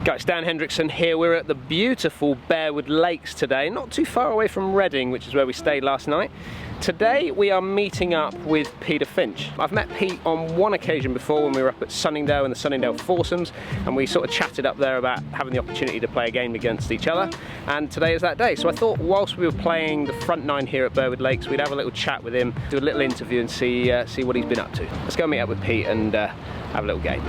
Guys, Dan Hendriksen here. We're at the beautiful Bearwood Lakes today, not too far away from Reading, which is where we stayed last night. Today we are meeting up with Peter Finch. I've met Pete on one occasion before when we were up at Sunningdale in the Sunningdale foursomes, and we sort of chatted up there about having the opportunity to play a game against each other, and today is that day. So I thought whilst we were playing the front nine here at Bearwood Lakes, we'd have a little chat with him, do a little interview and see what he's been up to. Let's go meet up with Pete and have a little game.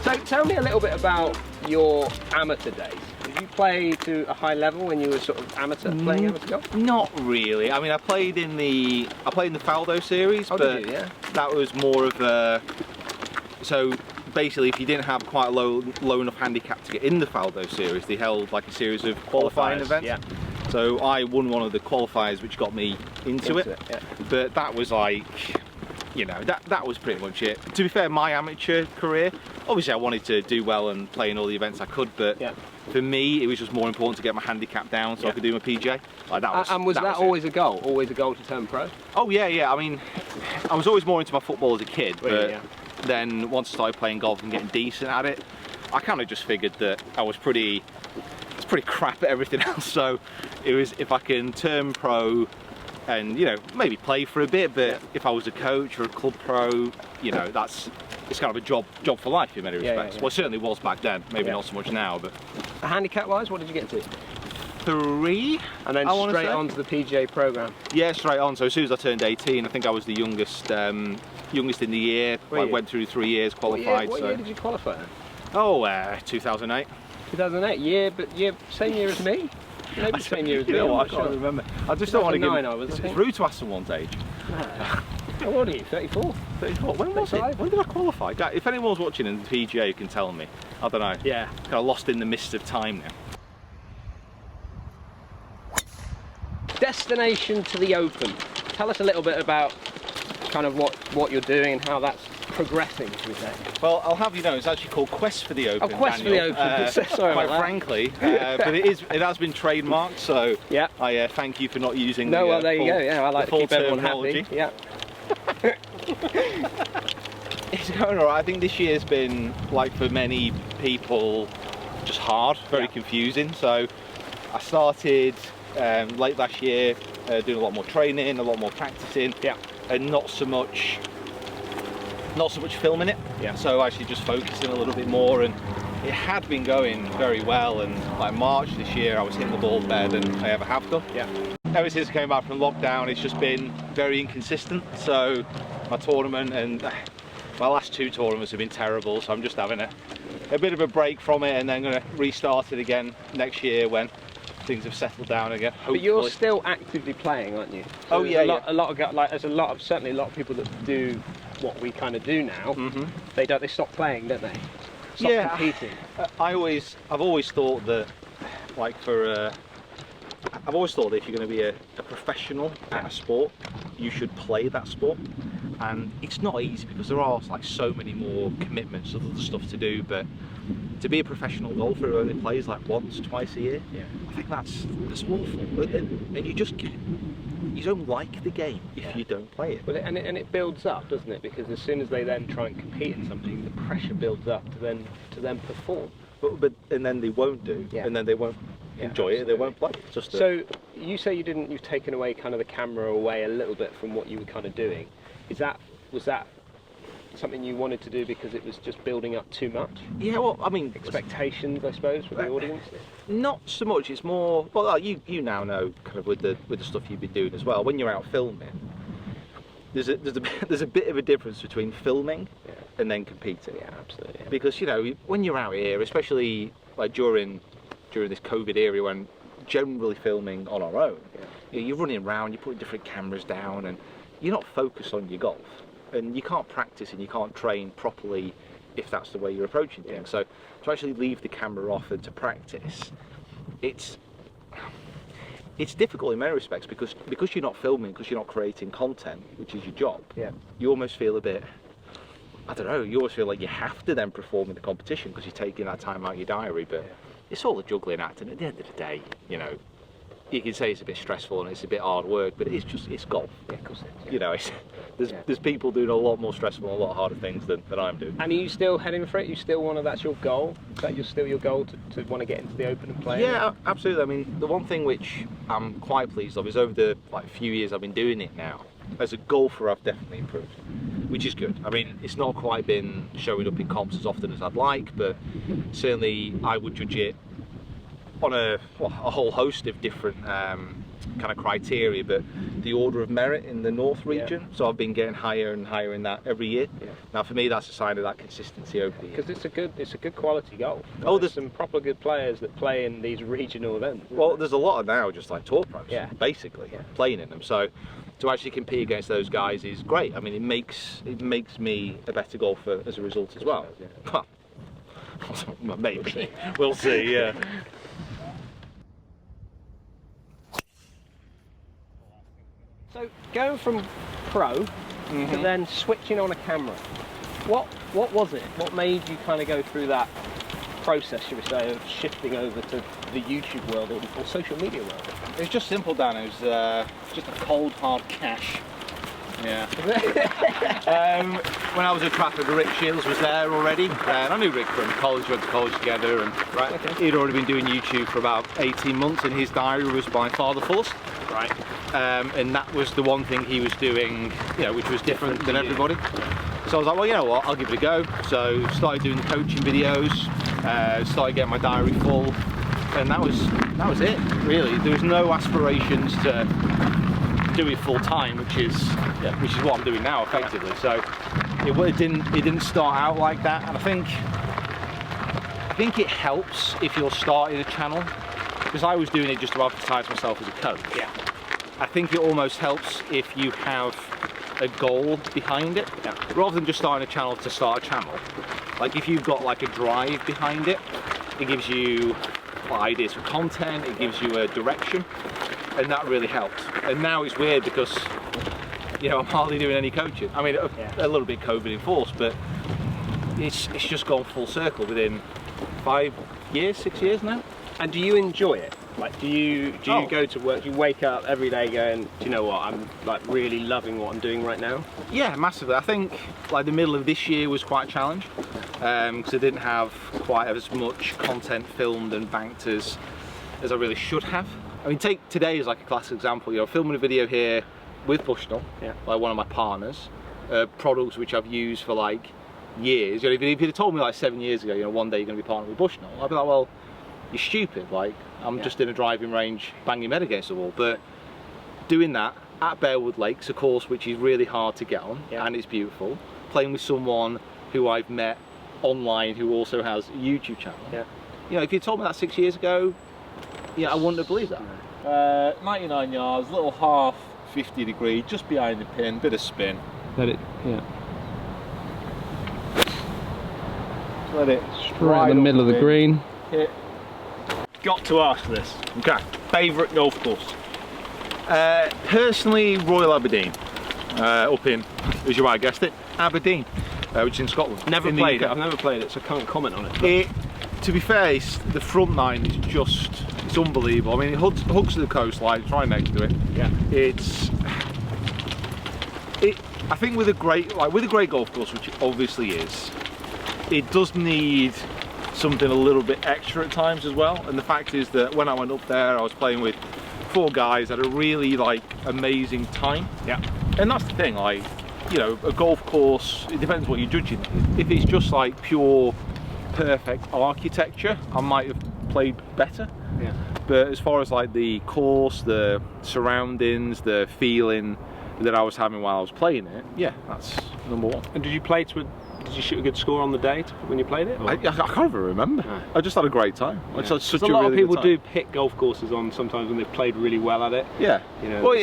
So tell me a little bit about your amateur days. Did you play to a high level when you were sort of playing amateur golf? Not really. I mean, I played in the Faldo series, but did you? Yeah. That was more of a. So basically, if you didn't have quite a low enough handicap to get in the Faldo series, they held like a series of qualifying events. Yeah. So I won one of the qualifiers, which got me into it. Yeah. But that was like, you know, that was pretty much it. To be fair, my amateur career, obviously I wanted to do well and play in all the events I could, but for me it was just more important to get my handicap down so I could do my PJ. Like that was, and was that always a goal? Always a goal to turn pro? Oh yeah. I mean, I was always more into my football as a kid, but then once I started playing golf and getting decent at it, I kind of just figured that I was pretty crap at everything else. So it was, if I can turn pro and, you know, maybe play for a bit, but if I was a coach or a club pro, you know, it's kind of a job for life in many respects. Well, it certainly was back then, maybe not so much now, but. Handicap wise, what did you get to? 3. And then straight on to the PGA program? Yeah, straight on. So as soon as I turned 18, I think I was the youngest in the year. I went through 3 years, qualified. What year did you qualify then? Oh, 2008. 2008, same year as me? Maybe same year as me. I can't remember. I just don't want to give. It's rude to ask someone's age. How old are you? 34? 34. When was it? When did I qualify? If anyone's watching in the PGA, you can tell me. I don't know. Yeah. Kind of lost in the mist of time now. Destination to the Open. Tell us a little bit about kind of what you're doing and how that's progressing, should we say? Well, I'll have you know, it's actually called Quest for the Open. Oh, Quest Daniel. for the Open. Sorry quite about frankly, but it has been trademarked. So yeah, I thank you for not using. No, the, well there full, you go. Yeah, I like to keep everyone terminology. happy. Yeah. It's going alright. I think this year's been, like for many people, just hard, very confusing. So I started late last year, doing a lot more training, a lot more practicing, and not so much filming it. Yeah. So actually just focusing a little bit more, and it had been going very well. And like March this year, I was hitting the ball better than I ever have done. Yeah. Ever since I came back from lockdown, it's just been very inconsistent. So my tournament and my last 2 tournaments have been terrible. So I'm just having a bit of a break from it, and then going to restart it again next year when things have settled down again. Hopefully. But you're still actively playing, aren't you? So oh yeah. There's certainly a lot of people that do what we kind of do now. They stop playing, don't they? Stop competing. I've always thought that, like I've always thought that if you're going to be a professional at a sport, you should play that sport. And it's not easy because there are like so many more commitments of other stuff to do. But to be a professional golfer who only plays like once, twice a year, I think that's awful. And you don't like the game if you don't play it. Well, and it builds up, doesn't it? Because as soon as they then try and compete in something, the pressure builds up to then perform. But then they won't do, and then they won't enjoy it. They won't play. So you say you've taken away kind of the camera away a little bit from what you were kind of doing. Was that something you wanted to do because it was just building up too much? Yeah, well, I mean, expectations, I suppose, for the audience. Not so much. It's more. Well, you now know kind of with the stuff you've been doing as well. When you're out filming, there's a bit of a difference between filming and then competing. Yeah, absolutely. Yeah. Because you know, when you're out here, especially like during this COVID era, when generally filming on our own, you're running around, you're putting different cameras down, and you're not focused on your golf, and you can't practice and you can't train properly if that's the way you're approaching things. So to actually leave the camera off and to practice, it's difficult in many respects because you're not filming, because you're not creating content, which is your job. Yeah. You almost feel a bit, I don't know, you always feel like you have to then perform in the competition because you're taking that time out of your diary, but it's all a juggling act, and at the end of the day, you know, you can say it's a bit stressful and it's a bit hard work, but it's golf. Yeah, of course it is. You know, there's people doing a lot more stressful and a lot harder things than I'm doing. And are you still heading for it? You still want to, that's your goal? Is that still your goal to want to get into the Open and play? Yeah, absolutely. I mean, the one thing which I'm quite pleased of is over the few years I've been doing it now, as a golfer I've definitely improved, which is good. I mean, it's not quite been showing up in comps as often as I'd like, but certainly I would judge it on a whole host of different kind of criteria, but the order of merit in the North region, so I've been getting higher and higher in that every year. Now for me that's a sign of that consistency over the years. Because it's a good quality golf. Oh, there's some proper good players that play in these regional events. Well, there's a lot of now just like tour pros, basically, Yeah. playing in them. So to actually compete against those guys is great. I mean, it makes me a better golfer as a result as well. Well, maybe. We'll see, yeah. So going from pro to then switching on a camera, what was it? What made you kind of go through that process, should we say, of shifting over to the YouTube world or social media world? It was just simple, Dan. It was just a cold hard cash. Yeah. When I was at Trafford, Rick Shields was there already, and I knew Rick from college. We went to college together, and he'd already been doing YouTube for about 18 months, and his diary was by far the fullest. Right. And that was the one thing he was doing, you know, which was different than everybody. So I was like, well, you know what, I'll give it a go. So started doing the coaching videos, started getting my diary full, and that was it, really. There was no aspirations to do it full time, which is what I'm doing now, effectively. So it didn't start out like that, and I think it helps if you're starting a channel, because I was doing it just to advertise myself as a coach. Yeah. I think it almost helps if you have a goal behind it, rather than just starting a channel to start a channel. Like if you've got like a drive behind it, it gives you ideas for content, it gives you a direction, and that really helped. And now it's weird because, you know, I'm hardly doing any coaching. I mean, a little bit COVID enforced, but it's just gone full circle within 5 years, 6 years now. And do you enjoy it? Like, do you go to work? Do you wake up every day going, do you know what? I'm like really loving what I'm doing right now. Yeah, massively. I think like the middle of this year was quite a challenge because I didn't have quite as much content filmed and banked as I really should have. I mean, take today as like a classic example. You know, filming a video here with Bushnell, like one of my partners, products which I've used for like years. You know, if you'd have told me like 7 years ago, you know, one day you're going to be partnered with Bushnell, I'd be like, well, you're stupid. Like, I'm just in a driving range banging my head against the wall. But doing that at Bearwood Lakes, a course which is really hard to get on, and it's beautiful, playing with someone who I've met online who also has a YouTube channel. You know, if you told me that 6 years ago, I wouldn't have believed that. 99 yards, little half 50 degree, just behind the pin, bit of spin. Let it, Let it right in the middle of the green. Hit. Got to ask this. Okay. Favourite golf course? Personally, Royal Aberdeen, up in, as you might have guessed it, Aberdeen, which is in Scotland. Never played it. I've never played it, so I can't comment on it. To be fair, the front nine is it's unbelievable. I mean, it hugs the coastline, it's right next to it. I think with a great golf course, which it obviously is, it does need something a little bit extra at times as well. And the fact is that when I went up there, I was playing with 4 guys, had a really amazing time. And that's the thing, like, you know, a golf course, it depends what you're judging. If it's just like pure perfect architecture, I might have played better. But as far as like the course, the surroundings, the feeling that I was having while I was playing it, that's number one. And did you shoot a good score on the day when you played it? I can't even remember. I just had a great time. I just had such a lot really of people good time. do pick golf courses on sometimes when they've played really well at it. You know, well,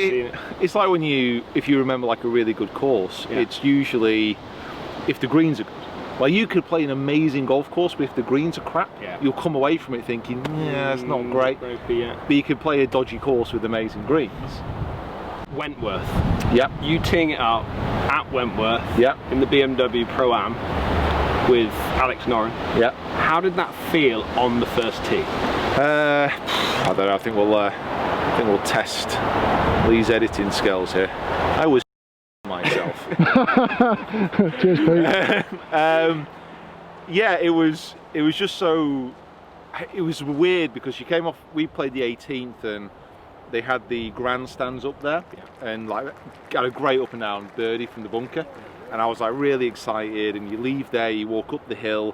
it's like when if you remember like a really good course, it's usually if the greens are good. Like, you could play an amazing golf course, but if the greens are crap, you'll come away from it thinking, yeah, it's not great. But you could play a dodgy course with amazing greens. Wentworth. Yep. You teeing it up at Wentworth. Yep. In the BMW Pro-Am with Alex Noren. Yep. How did that feel on the first tee? I don't know. I think we'll test Lee's editing skills here. I was myself. Cheers, Pete. Yeah, it was just so. It was weird because we played the 18th and they had the grandstands up there, and like got a great up and down birdie from the bunker, and I was like really excited. And you leave there, you walk up the hill.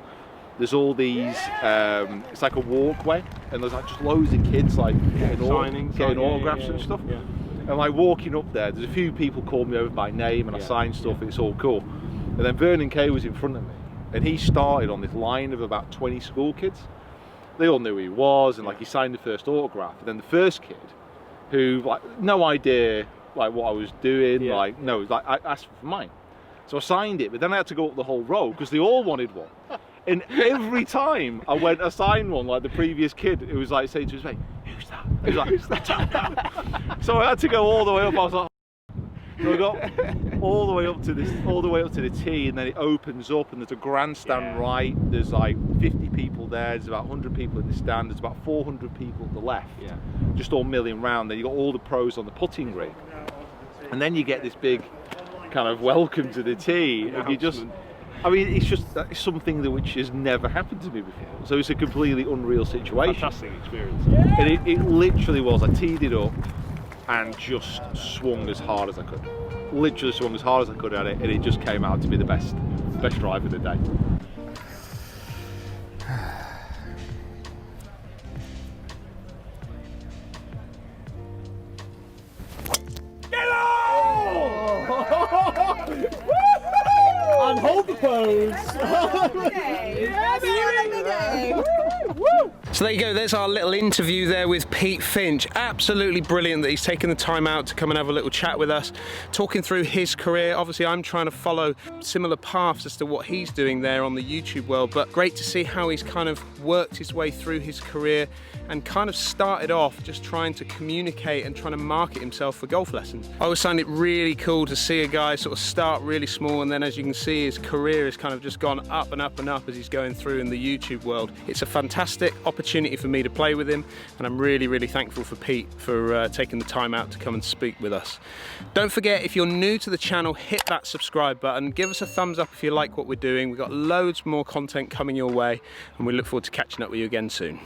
There's all these. It's like a walkway, and there's like just loads of kids like getting autographs and stuff. Yeah. And like walking up there, there's a few people called me over by name, and I signed stuff. And it's all cool. And then Vernon Kay was in front of me, and he started on this line of about 20 school kids. They all knew who he was, and like he signed the first autograph. And then the first kid, who like no idea like what I was doing, like no, like I asked for mine, so I signed it. But then I had to go up the whole row because they all wanted one. And every time I went to sign one, like the previous kid, it was like saying to his mate, "Who's that?" He was like, "Who's that?" So I had to go all the way up. I was like, so I got all the way up to the tee, and then it opens up, and there's a grandstand right. There's like 50 people there. There's about 100 people in the stand. There's about 400 people at the left, just all milling round. Then you got all the pros on the putting green, and then you get this big kind of welcome to the tee, and you just. I mean, it's something which has never happened to me before. So it's a completely unreal situation. Fantastic experience. And it literally was. I teed it up and just swung as hard as I could. Literally swung as hard as I could at it, and it just came out to be the best drive of the day. And hold the pose. So there you go, there's our little interview there with Pete Finch. Absolutely brilliant that he's taken the time out to come and have a little chat with us, talking through his career. Obviously I'm trying to follow similar paths as to what he's doing there on the YouTube world, but great to see how he's kind of worked his way through his career and kind of started off just trying to communicate and trying to market himself for golf lessons. I always find it really cool to see a guy sort of start really small, and then as you can see his career has kind of just gone up and up and up as he's going through in the YouTube world. It's a fantastic opportunity for me to play with him, and I'm really, really thankful for Pete for taking the time out to come and speak with us. Don't forget, if you're new to the channel, hit that subscribe button, give us a thumbs up if you like what we're doing. We've got loads more content coming your way, and we look forward to catching up with you again soon.